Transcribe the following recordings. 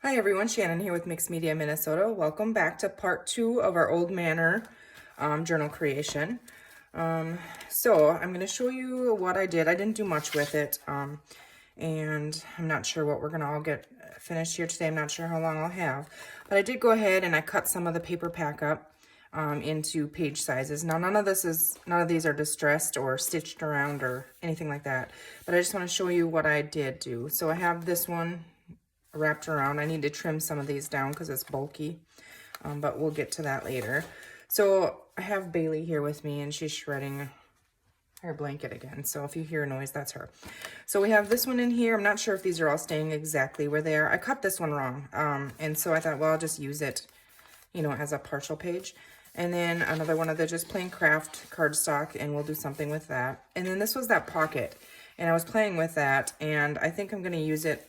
Hi everyone, Shannon here with Mixed Media Minnesota. Welcome back to part 2 of our Old Manor journal creation. So I'm going to show you what I did. I didn't do much with it, and I'm not sure what we're going to all get finished here today. I'm not sure how long I'll have, but I did go ahead and I cut some of the paper pack up into page sizes. Now none of these are distressed or stitched around or anything like that, but I just want to show you what I did do. So I have this one wrapped around. I need to trim some of these down because it's bulky, but we'll get to that later. So I have Bailey here with me and she's shredding her blanket again. So if you hear a noise, that's her. So we have this one in here. I'm not sure if these are all staying exactly where they are. I cut this one wrong. And so I thought, well, I'll just use it, as a partial page. And then another one of the just plain craft cardstock, and we'll do something with that. And then this was that pocket, and I was playing with that, and I think I'm going to use it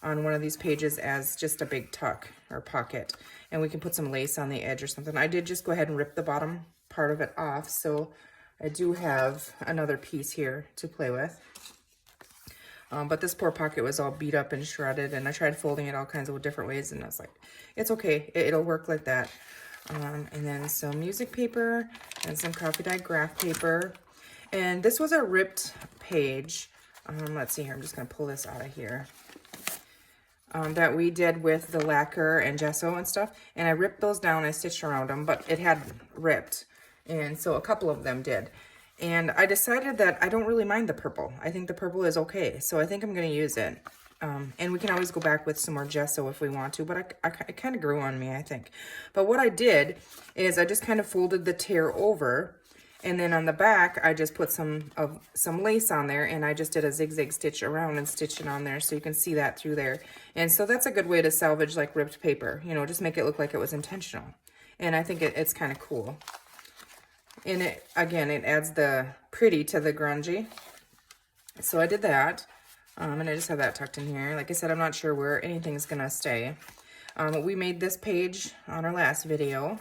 on one of these pages as just a big tuck or pocket, and we can put some lace on the edge or something. I did just go ahead and rip the bottom part of it off, so I do have another piece here to play with. But this poor pocket was all beat up and shredded, and I tried folding it all kinds of different ways, and I was like, it's okay, it'll work like that. And then some music paper and some coffee dye graph paper. And this was a ripped page. Let's see here, I'm just gonna pull this out of here. That we did with the lacquer and gesso and stuff, and I ripped those down. I stitched around them, but it had ripped, and so a couple of them did. And I decided that I don't really mind the purple. I think the purple is okay, so I think I'm going to use it. And we can always go back with some more gesso if we want to, but it kind of grew on me, I think. But what I did is I just kind of folded the tear over, and then on the back, I just put some lace on there, and I just did a zigzag stitch around and stitch it on there so you can see that through there. And so that's a good way to salvage like ripped paper, just make it look like it was intentional. And I think it's kind of cool. And it adds the pretty to the grungy. So I did that, and I just have that tucked in here. Like I said, I'm not sure where anything's gonna stay. We made this page on our last video.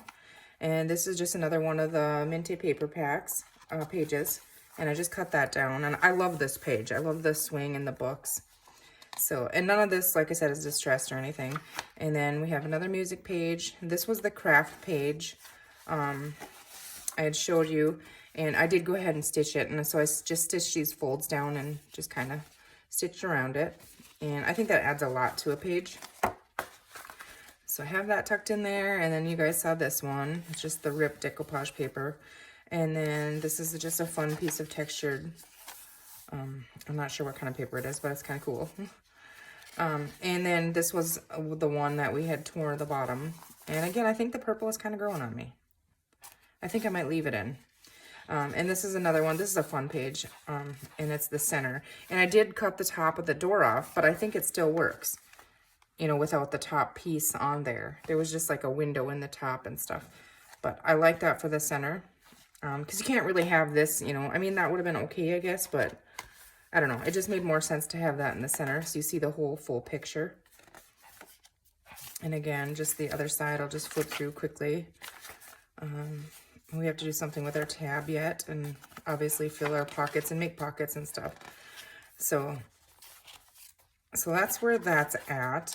And this is just another one of the Minty paper packs, pages. And I just cut that down. And I love this page. I love the swing and the books. So, and none of this, like I said, is distressed or anything. And then we have another music page. This was the craft page I had showed you. And I did go ahead and stitch it. And so I just stitched these folds down and just kind of stitched around it. And I think that adds a lot to a page. So I have that tucked in there, and then you guys saw this one. It's just the ripped decoupage paper. And then this is just a fun piece of textured, I'm not sure what kind of paper it is, but it's kind of cool. And then this was the one that we had torn the bottom. And again, I think the purple is kind of growing on me. I think I might leave it in. And this is another one. This is a fun page, and it's the center. And I did cut the top of the door off, but I think it still works. Without the top piece on there. There was just like a window in the top and stuff. But I like that for the center. Because you can't really have this, I mean, that would have been okay, I guess, but I don't know. It just made more sense to have that in the center so you see the whole full picture. And again, just the other side, I'll just flip through quickly. We have to do something with our tab yet, and obviously fill our pockets and make pockets and stuff. So that's where that's at.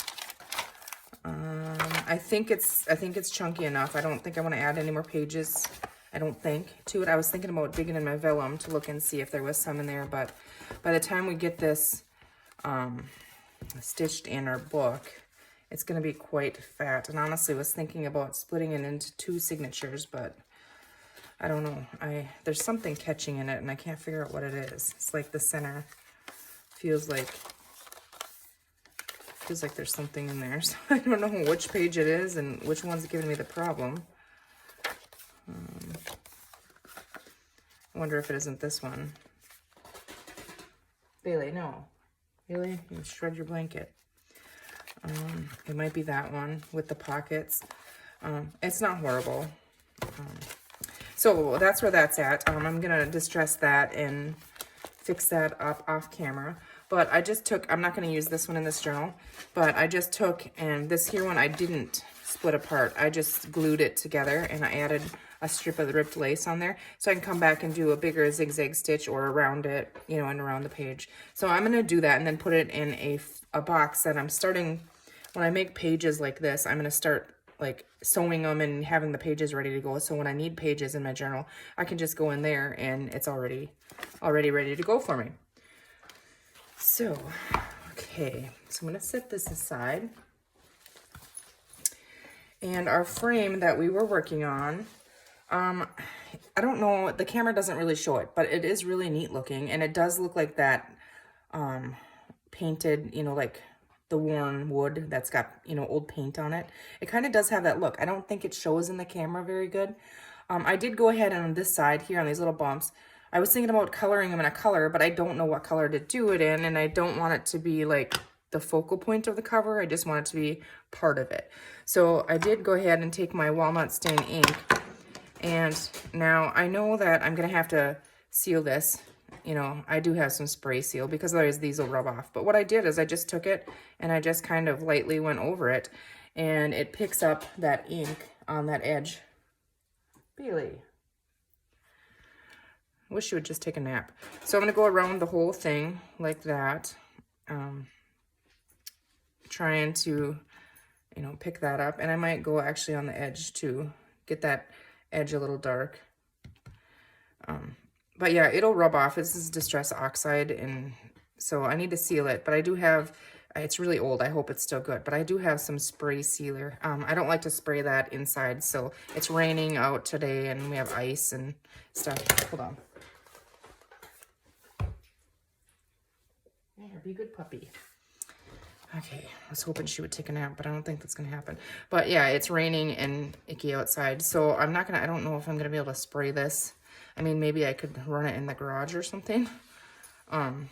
I think it's chunky enough. I don't think I want to add any more pages, to it. I was thinking about digging in my vellum to look and see if there was some in there, but by the time we get this stitched in our book, it's going to be quite fat. And honestly, I was thinking about splitting it into 2 signatures, but I don't know. There's something catching in it, and I can't figure out what it is. It's like the center feels like there's something in there, so I don't know which page it is and which one's giving me the problem. I wonder if it isn't this one. Bailey, no. Bailey, you shred your blanket. It might be that one with the pockets. It's not horrible. So that's where that's at. I'm gonna distress that and fix that up off camera. But I just took, I'm not going to use this one in this journal, but I just took, and this here one I didn't split apart. I just glued it together, and I added a strip of the ripped lace on there, so I can come back and do a bigger zigzag stitch or around it, and around the page. So I'm going to do that and then put it in a box that I'm starting when I make pages like this, I'm going to start like sewing them and having the pages ready to go. So when I need pages in my journal, I can just go in there and it's already ready to go for me. So, okay, so I'm going to set this aside. And our frame that we were working on, I don't know, the camera doesn't really show it, but it is really neat looking. And it does look like that painted, you know, like the worn wood that's got, you know, old paint on it. It kind of does have that look. I don't think it shows in the camera very good. I did go ahead and on this side here on these little bumps, I was thinking about coloring them in a color, but I don't know what color to do it in, and I don't want it to be like the focal point of the cover. I just want it to be part of it. So I did go ahead and take my walnut stain ink, and now I know that I'm gonna have to seal this. You know, I do have some spray seal because otherwise these will rub off. But what I did is I just took it and I just kind of lightly went over it, and it picks up that ink on that edge. Bailey, I wish you would just take a nap. So I'm going to go around the whole thing like that, trying to, you know, pick that up. And I might go actually on the edge to get that edge a little dark. But yeah, it'll rub off. This is Distress Oxide, and so I need to seal it. But I do have, it's really old. I hope it's still good. But I do have some spray sealer. I don't like to spray that inside. So it's raining out today, and we have ice and stuff. Hold on. There, be a good puppy. Okay, I was hoping she would take a nap, but I don't think that's going to happen. But yeah, it's raining and icky outside. So I'm not going to, I don't know if I'm going to be able to spray this. I mean, maybe I could run it in the garage or something. And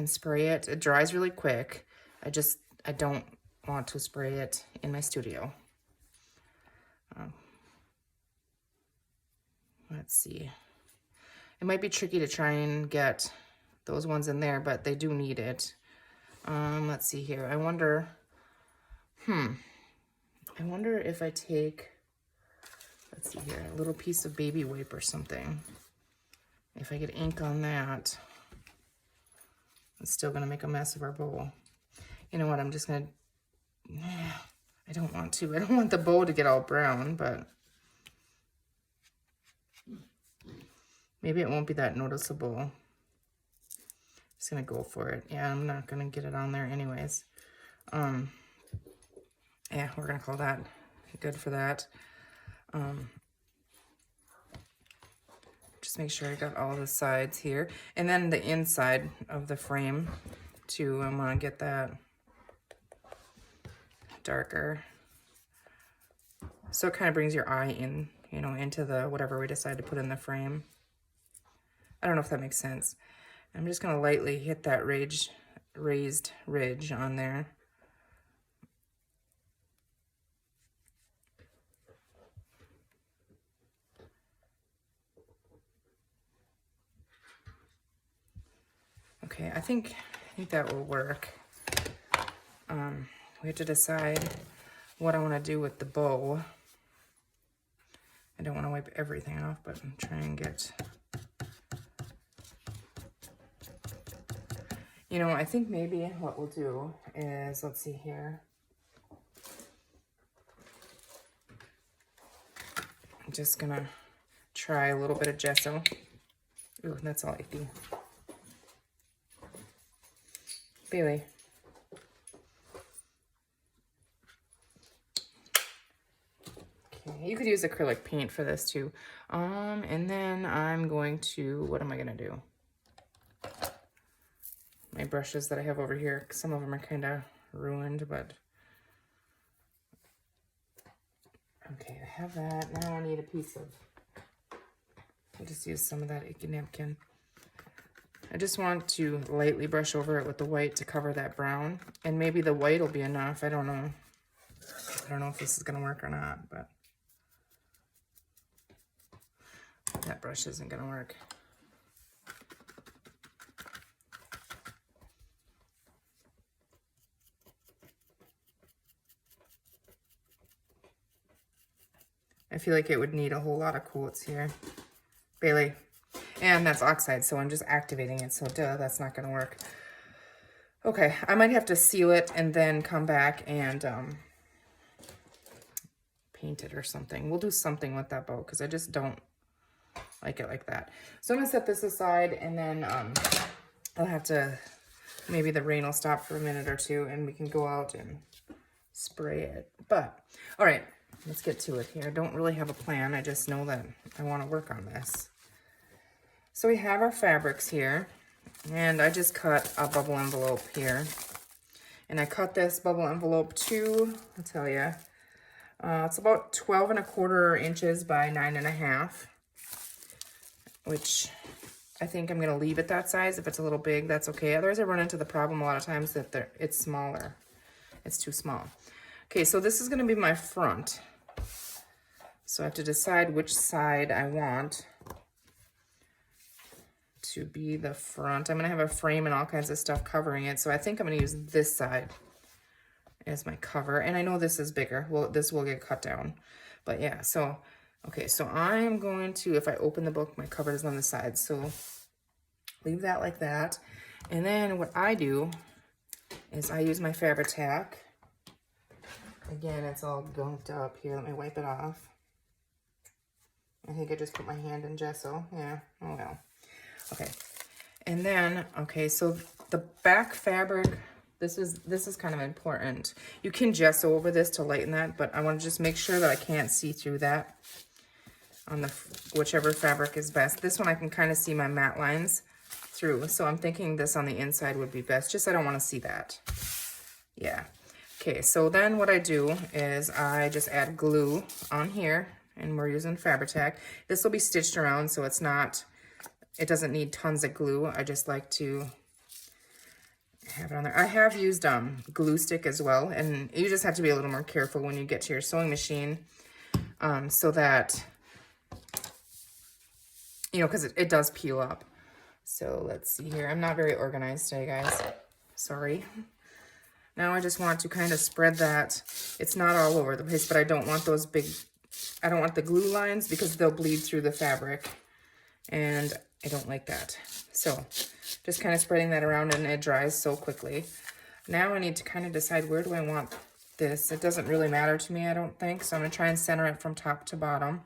spray it. It dries really quick. I don't want to spray it in my studio. Let's see. It might be tricky to try and get those ones in there, but they do need it. Let's see here. I wonder if I take, let's see here, a little piece of baby wipe or something. If I get ink on that, it's still gonna make a mess of our bow. You know what, I'm just gonna, I don't want the bow to get all brown, but maybe it won't be that noticeable. Just gonna go for it. Yeah, I'm not gonna get it on there anyways. Yeah, we're gonna call that good for that. Just make sure I got all the sides here. And then the inside of the frame too, I'm gonna get that darker. So it kind of brings your eye in, you know, into the whatever we decide to put in the frame. I don't know if that makes sense. I'm just gonna lightly hit that raised ridge on there. Okay, I think that will work. We have to decide what I want to do with the bow. I don't want to wipe everything off, but I'm trying and get, you know, I think maybe what we'll do is, let's see here. I'm just gonna try a little bit of gesso. Ooh, that's all icky. Bailey. Okay, you could use acrylic paint for this too. And then I'm going to, what am I gonna do? My brushes that I have over here, some of them are kind of ruined, but okay, I have that. Now I need a piece of, I'll just use some of that icky napkin. I just want to lightly brush over it with the white to cover that brown, and maybe the white will be enough. I don't know. I don't know if this is gonna work or not, but that brush isn't gonna work. I feel like it would need a whole lot of quotes here. Bailey. And that's oxide, so I'm just activating it, so duh, that's not gonna work. Okay, I might have to seal it and then come back and paint it or something. We'll do something with that bow because I just don't like it like that. So I'm gonna set this aside, and then I'll have to, maybe the rain will stop for a minute or two and we can go out and spray it. But all right, let's get to it here. I don't really have a plan. I just know that I want to work on this. So we have our fabrics here, and I just cut a bubble envelope here. And I cut this bubble envelope to, I'll tell you, it's about 12¼ inches by 9½, which I think I'm going to leave it that size. If it's a little big, that's okay. Otherwise, I run into the problem a lot of times that it's smaller. It's too small. Okay, so this is going to be my front. So I have to decide which side I want to be the front. I'm going to have a frame and all kinds of stuff covering it. So I think I'm going to use this side as my cover. And I know this is bigger. Well, this will get cut down. But yeah, so, okay, so I'm going to, if I open the book, my cover is on the side. So leave that like that. And then what I do is I use my Fabri-Tac. Again, it's all gunked up here. Let me wipe it off. I think I just put my hand in gesso. Yeah, oh well. Okay, and then, okay, so the back fabric, this is kind of important. You can gesso over this to lighten that, but I want to just make sure that I can't see through that on the whichever fabric is best. This one I can kind of see my matte lines through, so I'm thinking this on the inside would be best, just I don't want to see that. Yeah. Okay, so then what I do is I just add glue on here, and we're using Fabri-Tac. This will be stitched around, so it's not, it doesn't need tons of glue. I just like to have it on there. I have used glue stick as well, and you just have to be a little more careful when you get to your sewing machine, so that, you know, because it does peel up. So let's see here. I'm not very organized today, guys. Sorry. Now I just want to kind of spread that. It's not all over the place, but I don't want those big, I don't want the glue lines because they'll bleed through the fabric, and I don't like that. So just kind of spreading that around, and it dries so quickly. Now I need to kind of decide, where do I want this? It doesn't really matter to me, I don't think. So I'm going to try and center it from top to bottom.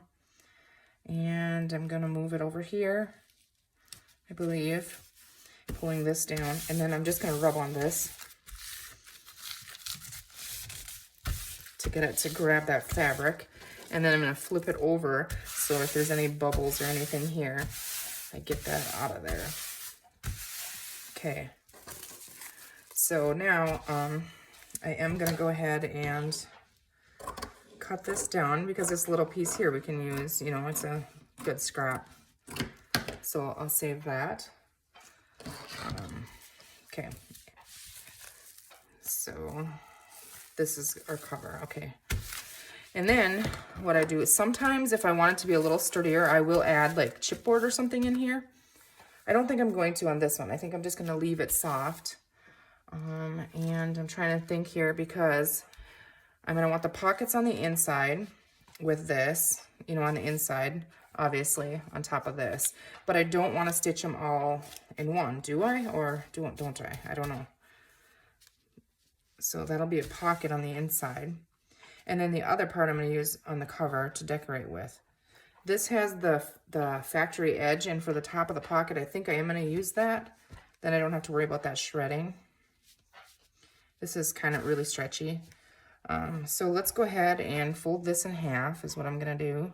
And I'm going to move it over here, I believe, pulling this down. And then I'm just going to rub on this to get it to grab that fabric. And then I'm going to flip it over, so if there's any bubbles or anything here, I get that out of there. Okay. So now I am going to go ahead and cut this down, because this little piece here we can use, you know, it's a good scrap. So I'll save that. Okay. So this is our cover. Okay. And then what I do is sometimes if I want it to be a little sturdier, I will add like chipboard or something in here. I don't think I'm going to on this one. I think I'm just going to leave it soft. And I'm trying to think here, because I'm going to want the pockets on the inside with this, you know, on the inside, obviously, on top of this. But I don't want to stitch them all in one, do I? Or don't I? I don't know. So that'll be a pocket on the inside. And then the other part I'm going to use on the cover to decorate with. This has the factory edge, and for the top of the pocket, I think I am going to use that. Then I don't have to worry about that shredding. This is kind of really stretchy. So let's go ahead and fold this in half is what I'm going to do.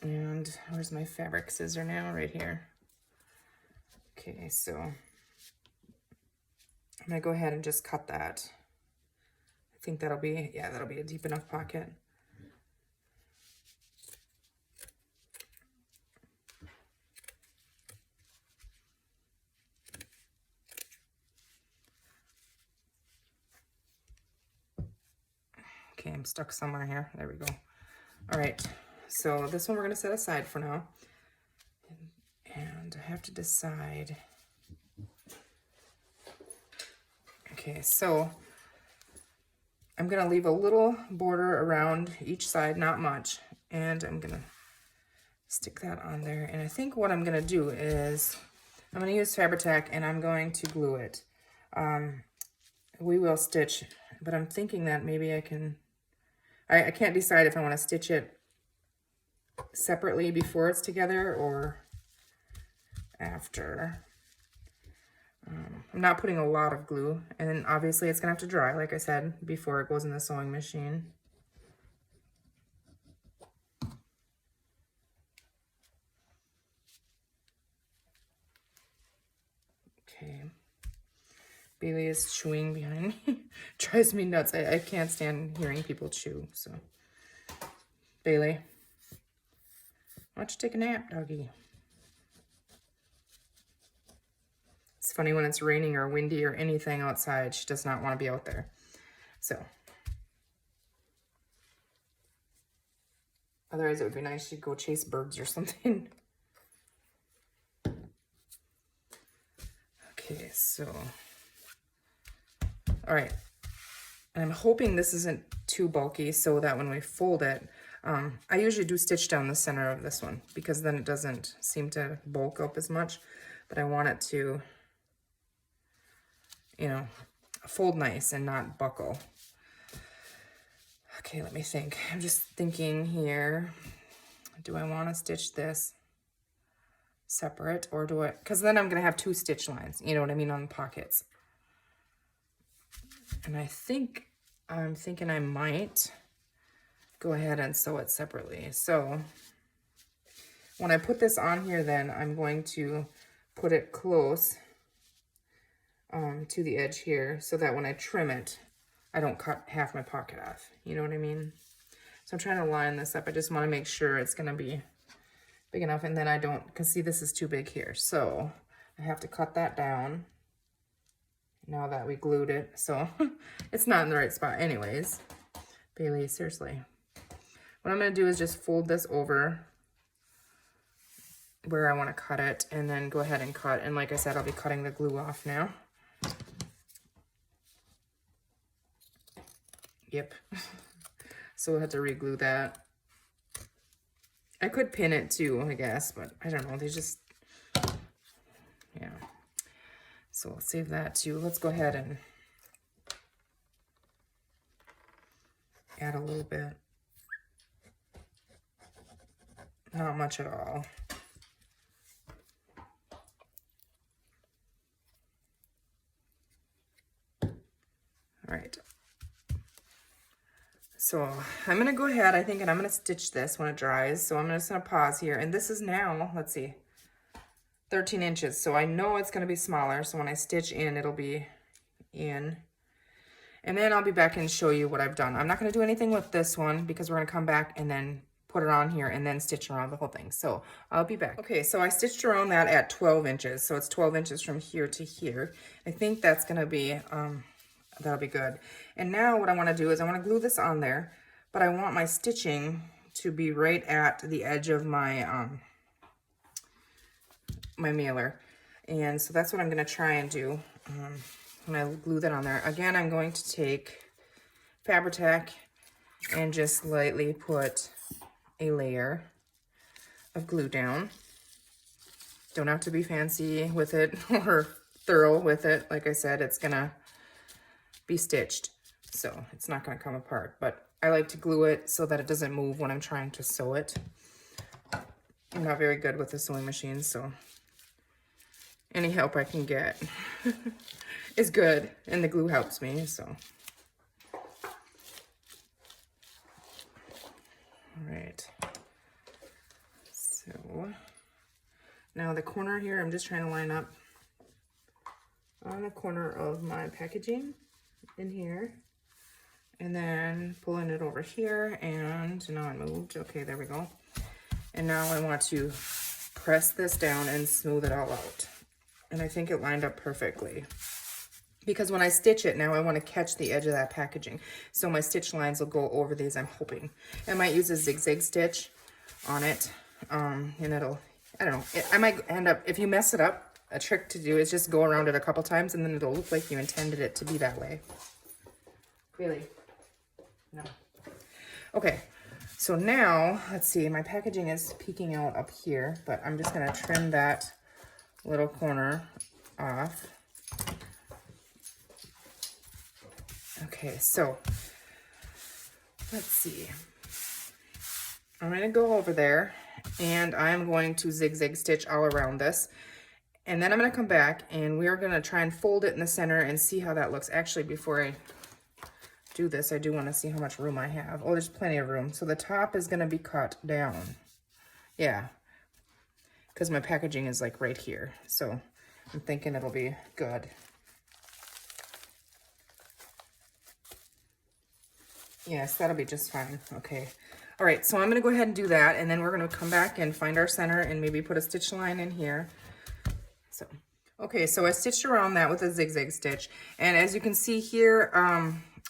And where's my fabric scissor now? Right here. Okay, so I'm going to go ahead and just cut that. I think that'll be, yeah, that'll be a deep enough pocket. Okay, I'm stuck somewhere here. There we go. All right, so this one we're going to set aside for now. And I have to decide. Okay, so I'm going to leave a little border around each side, not much. And I'm going to stick that on there. And I think what I'm going to do is I'm going to use Fabri-Tac and I'm going to glue it. We will stitch, but I'm thinking that maybe I can, I can't decide if I want to stitch it separately before it's together or after. I'm not putting a lot of glue, and then obviously it's gonna have to dry, like I said, before it goes in the sewing machine. Okay. Bailey is chewing behind me. Drives me nuts. I can't stand hearing people chew, so. Bailey, why don't you take a nap, doggy? It's funny when it's raining or windy or anything outside, she does not want to be out there. So. Otherwise, it would be nice she'd go chase birds or something. Okay, so. All right. I'm hoping this isn't too bulky so that when we fold it, I usually do stitch down the center of this one because then it doesn't seem to bulk up as much, but I want it to, you know, fold nice and not buckle. Okay, let me think. I'm just thinking here, do I want to stitch this separate or do I, because then I'm going to have two stitch lines, you know what I mean, on the pockets. And I'm thinking I might go ahead and sew it separately. So when I put this on here, then I'm going to put it close to the edge here so that when I trim it, I don't cut half my pocket off. You know what I mean? So I'm trying to line this up. I just want to make sure it's going to be big enough, and then I don't, because see, this is too big here. So I have to cut that down now that we glued it. So it's not in the right spot anyways. Bailey, seriously. What I'm going to do is just fold this over where I want to cut it and then go ahead and cut. And like I said, I'll be cutting the glue off now. Yep. So we'll have to re-glue that. I could pin it too, I guess, but I don't know. They just, yeah. So we'll save that too. Let's go ahead and add a little bit. Not much at all. All right. So I'm going to go ahead, I think, and I'm going to stitch this when it dries. So I'm just going to pause here. And this is now, let's see, 13 inches. So I know it's going to be smaller. So when I stitch in, it'll be in. And then I'll be back and show you what I've done. I'm not going to do anything with this one because we're going to come back and then put it on here and then stitch around the whole thing. So I'll be back. Okay, so I stitched around that at 12 inches. So it's 12 inches from here to here. I think that's going to be, that'll be good. And now what I want to do is I want to glue this on there, but I want my stitching to be right at the edge of my, my mailer. And so that's what I'm going to try and do. When I glue that on there, again, I'm going to take Fabri-Tac and just lightly put a layer of glue down. Don't have to be fancy with it or thorough with it. Like I said, it's gonna be stitched, so it's not gonna come apart, but I like to glue it so that it doesn't move when I'm trying to sew it. I'm not very good with the sewing machine, so any help I can get is good, and the glue helps me, so. All right, so now the corner here, I'm just trying to line up on the corner of my packaging in here, and then pulling it over here, and now I moved. Okay, there we go. And now I want to press this down and smooth it all out. And I think it lined up perfectly. Because when I stitch it now, I want to catch the edge of that packaging. So my stitch lines will go over these, I'm hoping. I might use a zigzag stitch on it. And it'll, I don't know, I might end up, if you mess it up, a trick to do is just go around it a couple times and then it'll look like you intended it to be that way. Really? No. Okay, so now, let's see, my packaging is peeking out up here, but I'm just gonna trim that little corner off. Okay, so let's see. I'm going to go over there and I'm going to zigzag stitch all around this. And then I'm going to come back and we are going to try and fold it in the center and see how that looks. Actually, before I do this, I do want to see how much room I have. Oh, there's plenty of room. So the top is going to be cut down. Yeah, because my packaging is like right here. So I'm thinking it'll be good. Yes, that'll be just fine. Okay. All right, so I'm going to go ahead and do that, and then we're going to come back and find our center and maybe put a stitch line in here. So, okay, so I stitched around that with a zigzag stitch, and as you can see here,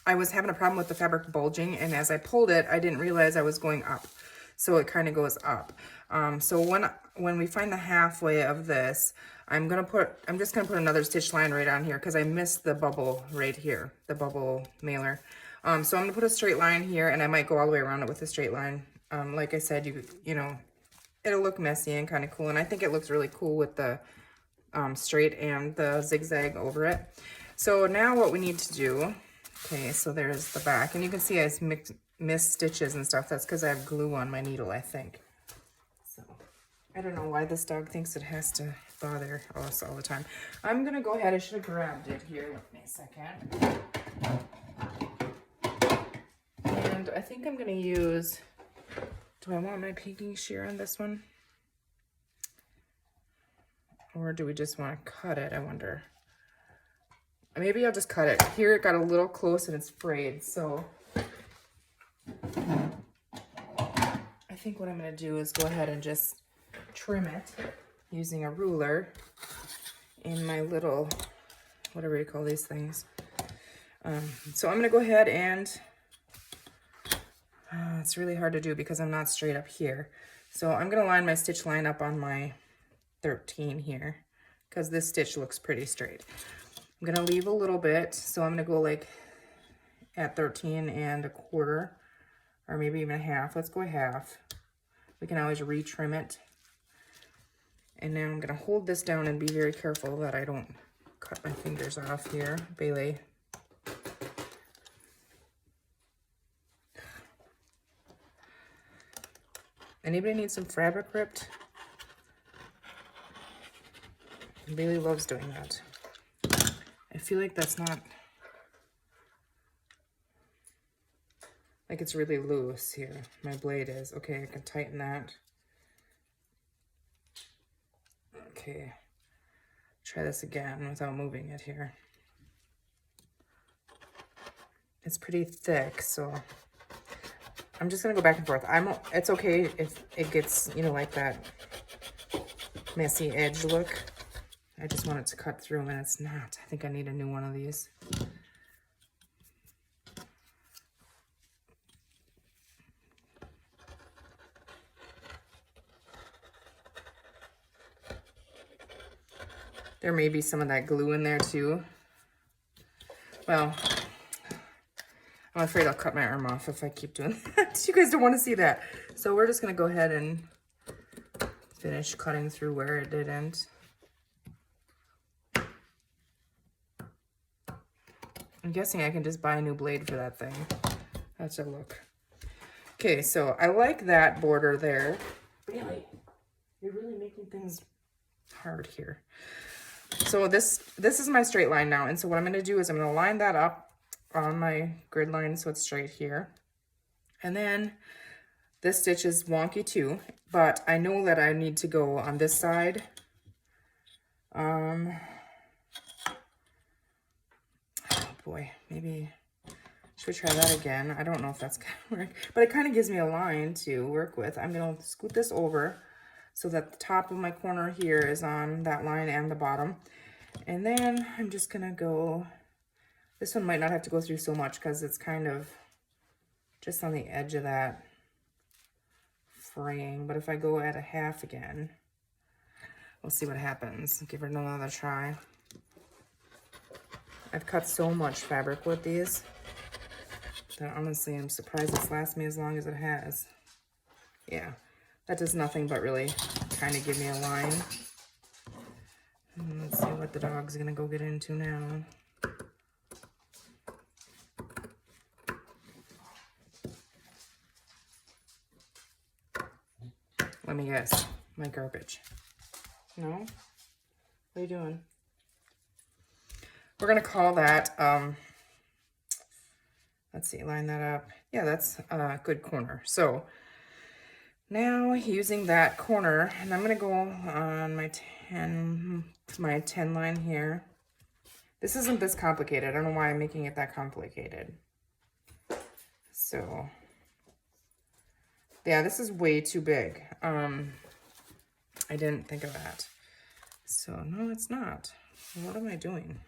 I was having a problem with the fabric bulging, and as I pulled it, I didn't realize I was going up. So it kind of goes up. So when we find the halfway of this, I'm just gonna put another stitch line right on here because I missed the bubble right here, the bubble mailer. So I'm gonna put a straight line here, and I might go all the way around it with a straight line. Like I said, you know, it'll look messy and kind of cool, and I think it looks really cool with the straight and the zigzag over it. So now what we need to do, okay, so there's the back, and you can see I missed stitches and stuff. That's because I have glue on my needle, I think. So I don't know why this dog thinks it has to bother us all the time. I'm gonna go ahead, I should have grabbed it here. Wait me a second. And I think I'm gonna use, do I want my pinking shear on this one? Or do we just want to cut it, I wonder? Maybe I'll just cut it. Here it got a little close and it's frayed, so I think what I'm going to do is go ahead and just trim it using a ruler in my little, whatever you call these things. So I'm going to go ahead and, it's really hard to do because I'm not straight up here. So I'm going to line my stitch line up on my 13 here because this stitch looks pretty straight. I'm going to leave a little bit, so I'm going to go like at 13 and a quarter, or maybe even a half. Let's go a half. We can always retrim it. And now I'm going to hold this down and be very careful that I don't cut my fingers off here. Bailey. Anybody need some fabric ripped? Bailey loves doing that. I feel like that's not, like it's really loose here. My blade is. Okay, I can tighten that. Okay, try this again without moving it here. It's pretty thick, so I'm just gonna go back and forth. It's okay if it gets, you know, like that messy edge look. I just want it to cut through, and it's not. I think I need a new one of these. There may be some of that glue in there too. Well, I'm afraid I'll cut my arm off if I keep doing that. You guys don't want to see that. So we're just gonna go ahead and finish cutting through where it didn't. I'm guessing I can just buy a new blade for that thing. That's a look. Okay, so I like that border there. Really? You're really making things hard here. So this is my straight line now, and so what I'm going to do is I'm going to line that up on my grid line so it's straight here. And then this stitch is wonky too, but I know that I need to go on this side. Oh boy, maybe should we try that again? I don't know if that's gonna work, but it kind of gives me a line to work with. I'm gonna scoot this over so that the top of my corner here is on that line and the bottom. And then I'm just gonna go, this one might not have to go through so much because it's kind of just on the edge of that fraying. But if I go at a half again, we'll see what happens. Give it another try. I've cut so much fabric with these that honestly I'm surprised it's lasted me as long as it has. Yeah, that does nothing but really kind of give me a line. Let's see what the dog's gonna go get into now. Let me guess, my garbage. No? What are you doing? We're gonna call that, let's see, line that up. Yeah, that's a good corner. So now using that corner, and I'm gonna go on my 10 line here. This isn't this complicated. I don't know why I'm making it that complicated. So yeah, this is way too big. I didn't think of that. So no, it's not. What am I doing?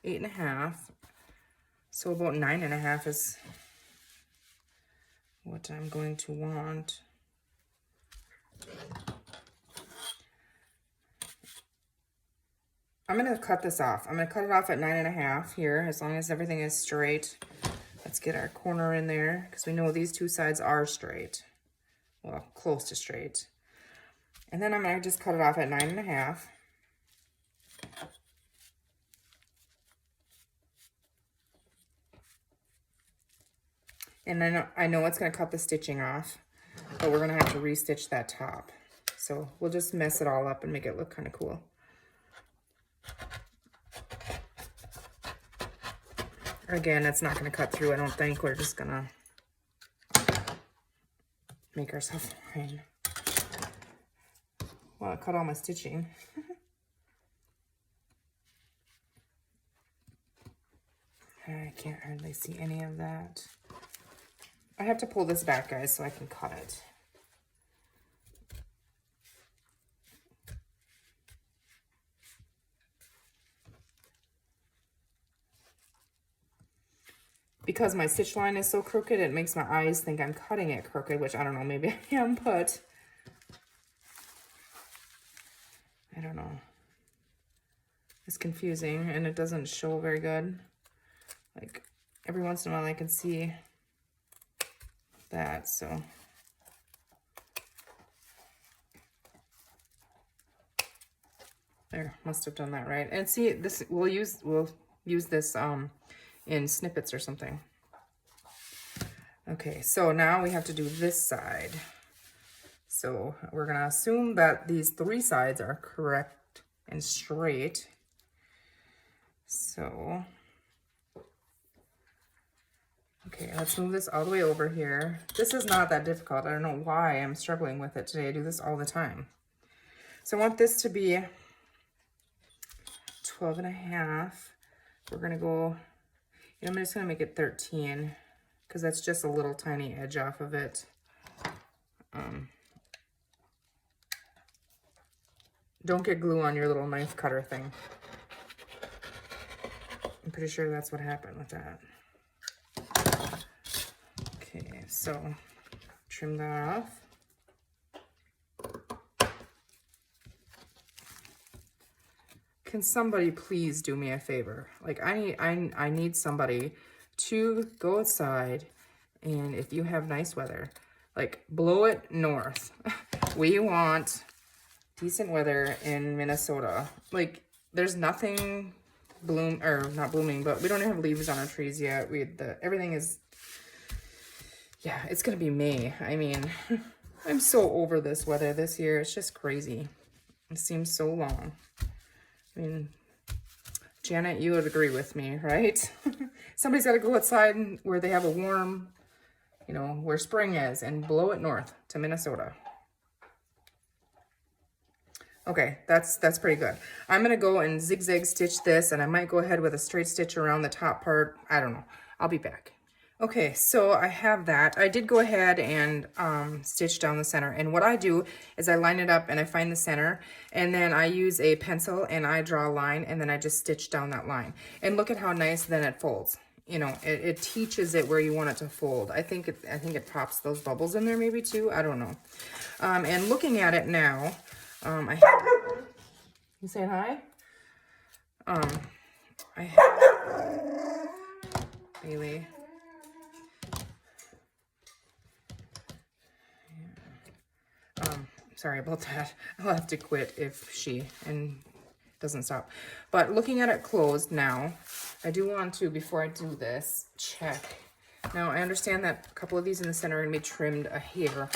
8.5. So about 9.5 is what I'm going to want. I'm gonna cut this off. I'm gonna cut it off at 9.5 here, as long as everything is straight. Let's get our corner in there, because we know these two sides are straight. Well, close to straight. And then I'm gonna just cut it off at 9.5. And then I know it's gonna cut the stitching off, but we're gonna have to restitch that top. So we'll just mess it all up and make it look kind of cool. Again, it's not gonna cut through, I don't think. We're just gonna make ourselves fine. Well, I cut all my stitching. I can't hardly see any of that. I have to pull this back, guys, so I can cut it. Because my stitch line is so crooked, it makes my eyes think I'm cutting it crooked, which I don't know, maybe I am, but I don't know. It's confusing and it doesn't show very good. Like every once in a while I can see that, so. There, must have done that right. And see, this we'll use this in snippets or something. Okay, so now we have to do this side. So we're gonna assume that these 3 sides are correct and straight. So, okay, let's move this all the way over here. This is not that difficult. I don't know why I'm struggling with it today. I do this all the time. So I want this to be 12.5. We're gonna go, I'm just gonna make it 13 because that's just a little tiny edge off of it. Don't get glue on your little knife cutter thing. I'm pretty sure that's what happened with that. Okay, so trim that off. Can somebody please do me a favor? Like I need somebody to go outside, and if you have nice weather, like blow it north. We want decent weather in Minnesota. Like there's nothing not blooming, but we don't have leaves on our trees yet. Everything is, yeah, it's gonna be May. I mean, I'm so over this weather this year. It's just crazy. It seems so long. I mean, Janet, you would agree with me, right? Somebody's got to go outside where they have a warm, where spring is, and blow it north to Minnesota. Okay, that's pretty good. I'm going to go and zigzag stitch this, and I might go ahead with a straight stitch around the top part. I don't know. I'll be back. Okay, so I have that. I did go ahead and stitch down the center. And what I do is I line it up and I find the center. And then I use a pencil and I draw a line. And then I just stitch down that line. And look at how nice then it folds. It teaches it where you want it to fold. I think it pops those bubbles in there maybe too. I don't know. And looking at it now, I have... You saying hi? I have... Bailey... Sorry about that. I'll have to quit if she, and doesn't stop. But looking at it closed now, I do want to, before I do this, check. Now, I understand that a couple of these in the center are going to be trimmed a hair.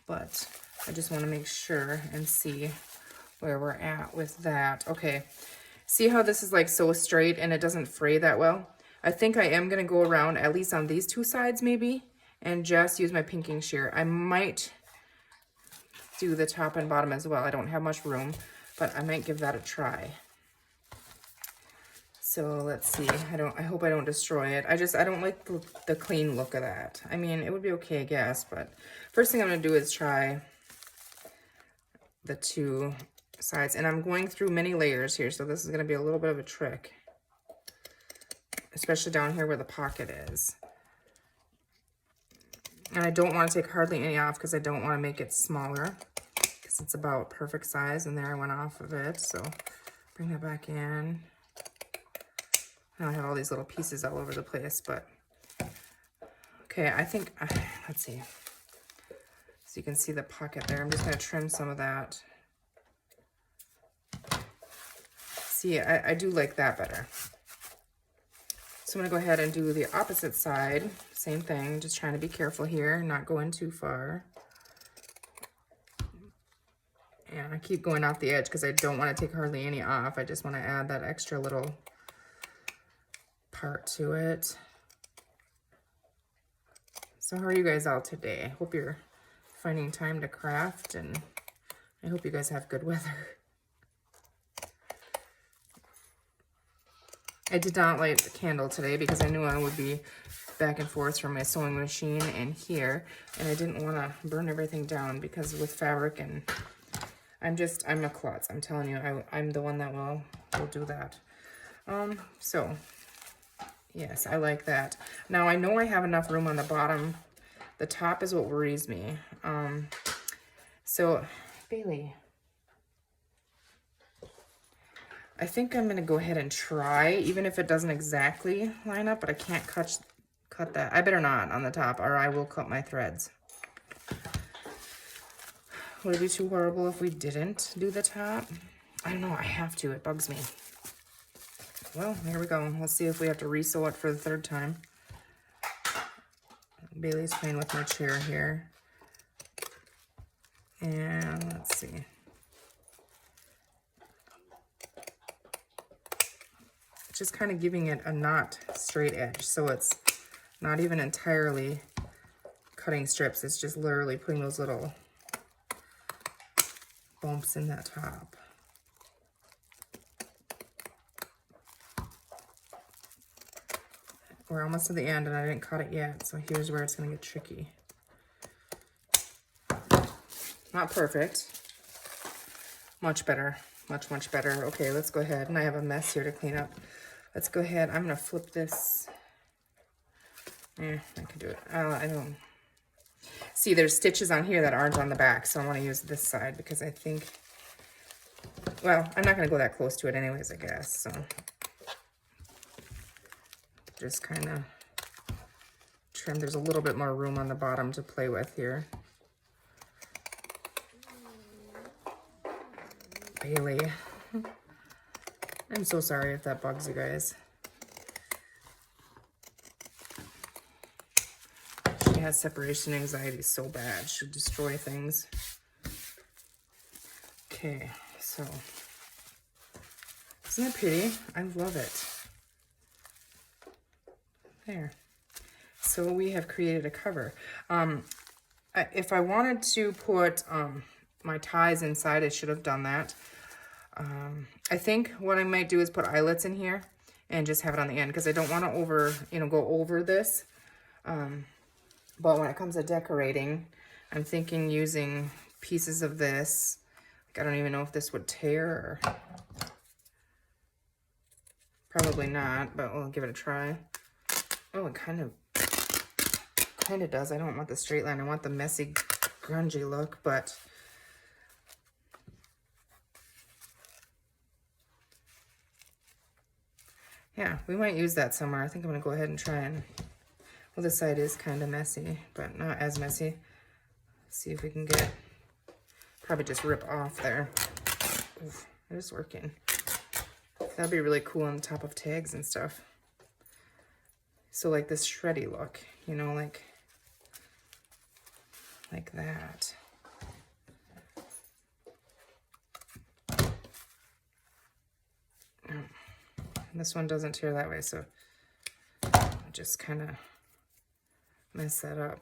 But I just want to make sure and see where we're at with that. Okay, see how this is like so straight and it doesn't fray that well? I think I am going to go around at least on these two sides maybe and just use my pinking shear. I might do the top and bottom as well. I don't have much room, but I might give that a try. So let's see. I hope I don't destroy it. I don't like the clean look of that. I mean, it would be okay, I guess, but first thing I'm going to do is try the two sides. And I'm going through many layers here, so this is going to be a little bit of a trick, especially down here where the pocket is. And I don't want to take hardly any off because I don't want to make it smaller, because it's about perfect size. And there I went off of it, so bring that back in. Now I have all these little pieces all over the place, but okay, I think, let's see. So you can see the pocket there. I'm just going to trim some of that. See, I do like that better. So I'm going to go ahead and do the opposite side. Same thing, just trying to be careful here, not going too far. And I keep going off the edge because I don't want to take hardly any off. I just want to add that extra little part to it. So how are you guys all today? Hope you're finding time to craft, and I hope you guys have good weather. I did not light the candle today because I knew I would be back and forth from my sewing machine and here, and I didn't want to burn everything down because with fabric, and I'm a klutz. I'm telling you, I'm the one that will do that. So yes, I like that. Now I know I have enough room on the bottom. The top is what worries me. So Bailey, I think I'm gonna go ahead and try, even if it doesn't exactly line up, but I can't cut that. I better not on the top, or I will cut my threads. Would it be too horrible if we didn't do the top? I don't know, I have to, it bugs me. Well, here we go. Let's see if we have to re-sew it for the third time. Bailey's playing with my chair here. And let's see. Just kind of giving it a not straight edge, so it's not even entirely cutting strips. It's just literally putting those little bumps in that top. We're almost to the end and I didn't cut it yet, so here's where it's going to get tricky. Not perfect. Much better. Much, much better. Okay, let's go ahead. And I have a mess here to clean up. Let's go ahead. I'm going to flip this. I can do it. I don't... See, there's stitches on here that aren't on the back, so I want to use this side because I think... Well, I'm not going to go that close to it anyways, I guess, so... Just kind of trim. There's a little bit more room on the bottom to play with here. Bailey. I'm so sorry if that bugs you guys. She has separation anxiety so bad. She'll destroy things. Okay, so isn't that pretty? I love it. There. So we have created a cover. If I wanted to put my ties inside, I should have done that. I think what I might do is put eyelets in here and just have it on the end because I don't want to go over this. But when it comes to decorating, I'm thinking using pieces of this. Like, I don't even know if this would tear or... Probably not, but we'll give it a try. Oh, it kind of does. I don't want the straight line. I want the messy, grungy look, but yeah, we might use that somewhere. I think I'm going to go ahead and try and, well, this side is kind of messy, but not as messy. See if we can get probably just rip off there. Oof, it is working. That'd be really cool on the top of tags and stuff. So like this shreddy look, you know, like that. This one doesn't tear that way, so I just kind of mess that up.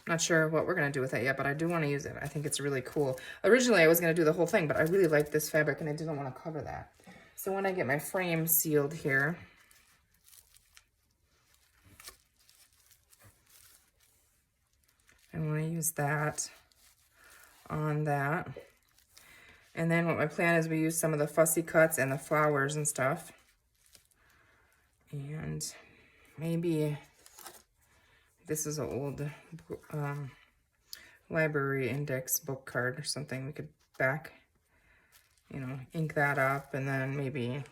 Not sure what we're going to do with it yet, but I do want to use it. I think it's really cool. Originally, I was going to do the whole thing, but I really like this fabric, and I didn't want to cover that. So when I get my frame sealed here, I want to use that on that. And then what my plan is, we use some of the fussy cuts and the flowers and stuff. And maybe this is an old library index book card or something. We could back, you know, ink that up, and then maybe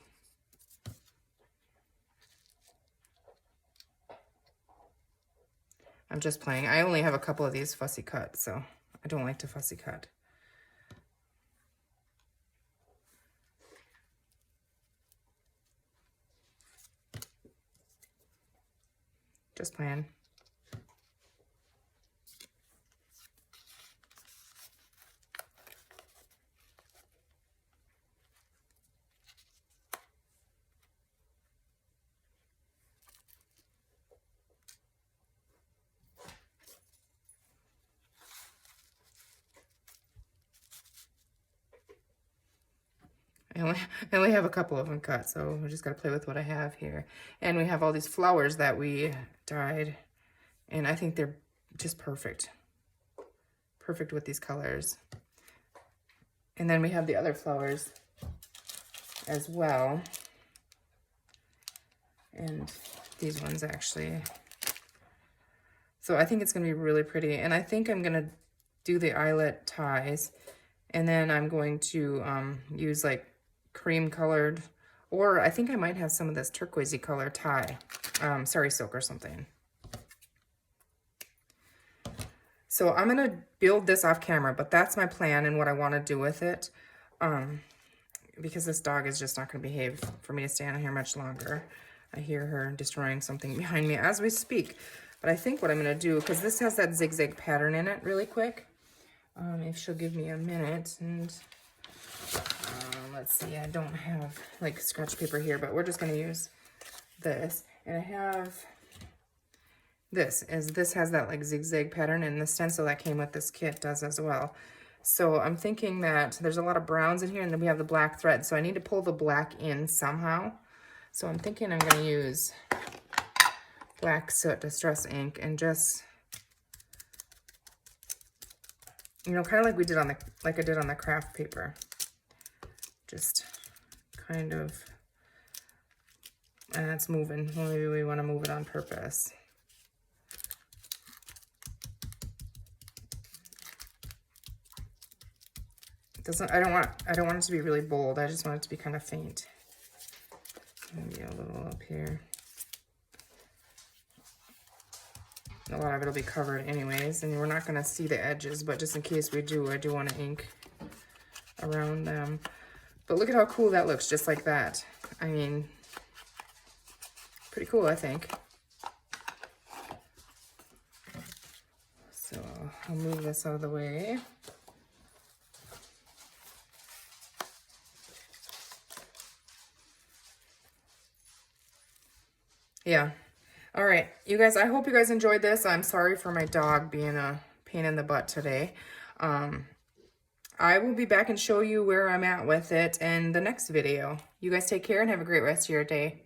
I'm just playing. I only have a couple of these fussy cut, so I don't like to fussy cut. Just playing. I only have a couple of them cut, so we just got to play with what I have here. And we have all these flowers that we dyed, and I think they're just perfect. Perfect with these colors. And then we have the other flowers as well. And these ones actually. So I think it's going to be really pretty. And I think I'm going to do the eyelet ties. And then I'm going to use like cream colored, or I think I might have some of this turquoisey color tie, sari silk or something. So I'm gonna build this off camera, but that's my plan and what I want to do with it, because this dog is just not gonna behave for me to stand here much longer. I hear her destroying something behind me as we speak. But I think what I'm gonna do, because this has that zigzag pattern in it really quick, if she'll give me a minute, and let's see, I don't have like scratch paper here, but we're just going to use this. And I have this has that like zigzag pattern, and the stencil that came with this kit does as well. So I'm thinking that there's a lot of browns in here, and then we have the black thread, so I need to pull the black in somehow. So I'm thinking I'm going to use Black Soot Distress ink and just, you know, kind of like we did on the, like I did on the craft paper. Just kind of, and it's moving. Maybe we want to move it on purpose. It doesn't, I don't want it to be really bold. I just want it to be kind of faint. Maybe a little up here. A lot of it'll be covered anyways, and we're not going to see the edges, but just in case we do, I do want to ink around them. But look at how cool that looks, just like that. I mean, pretty cool, I think. So I'll move this out of the way. Yeah. All right, you guys, I hope you guys enjoyed this. I'm sorry for my dog being a pain in the butt today. I will be back and show you where I'm at with it in the next video. You guys take care and have a great rest of your day.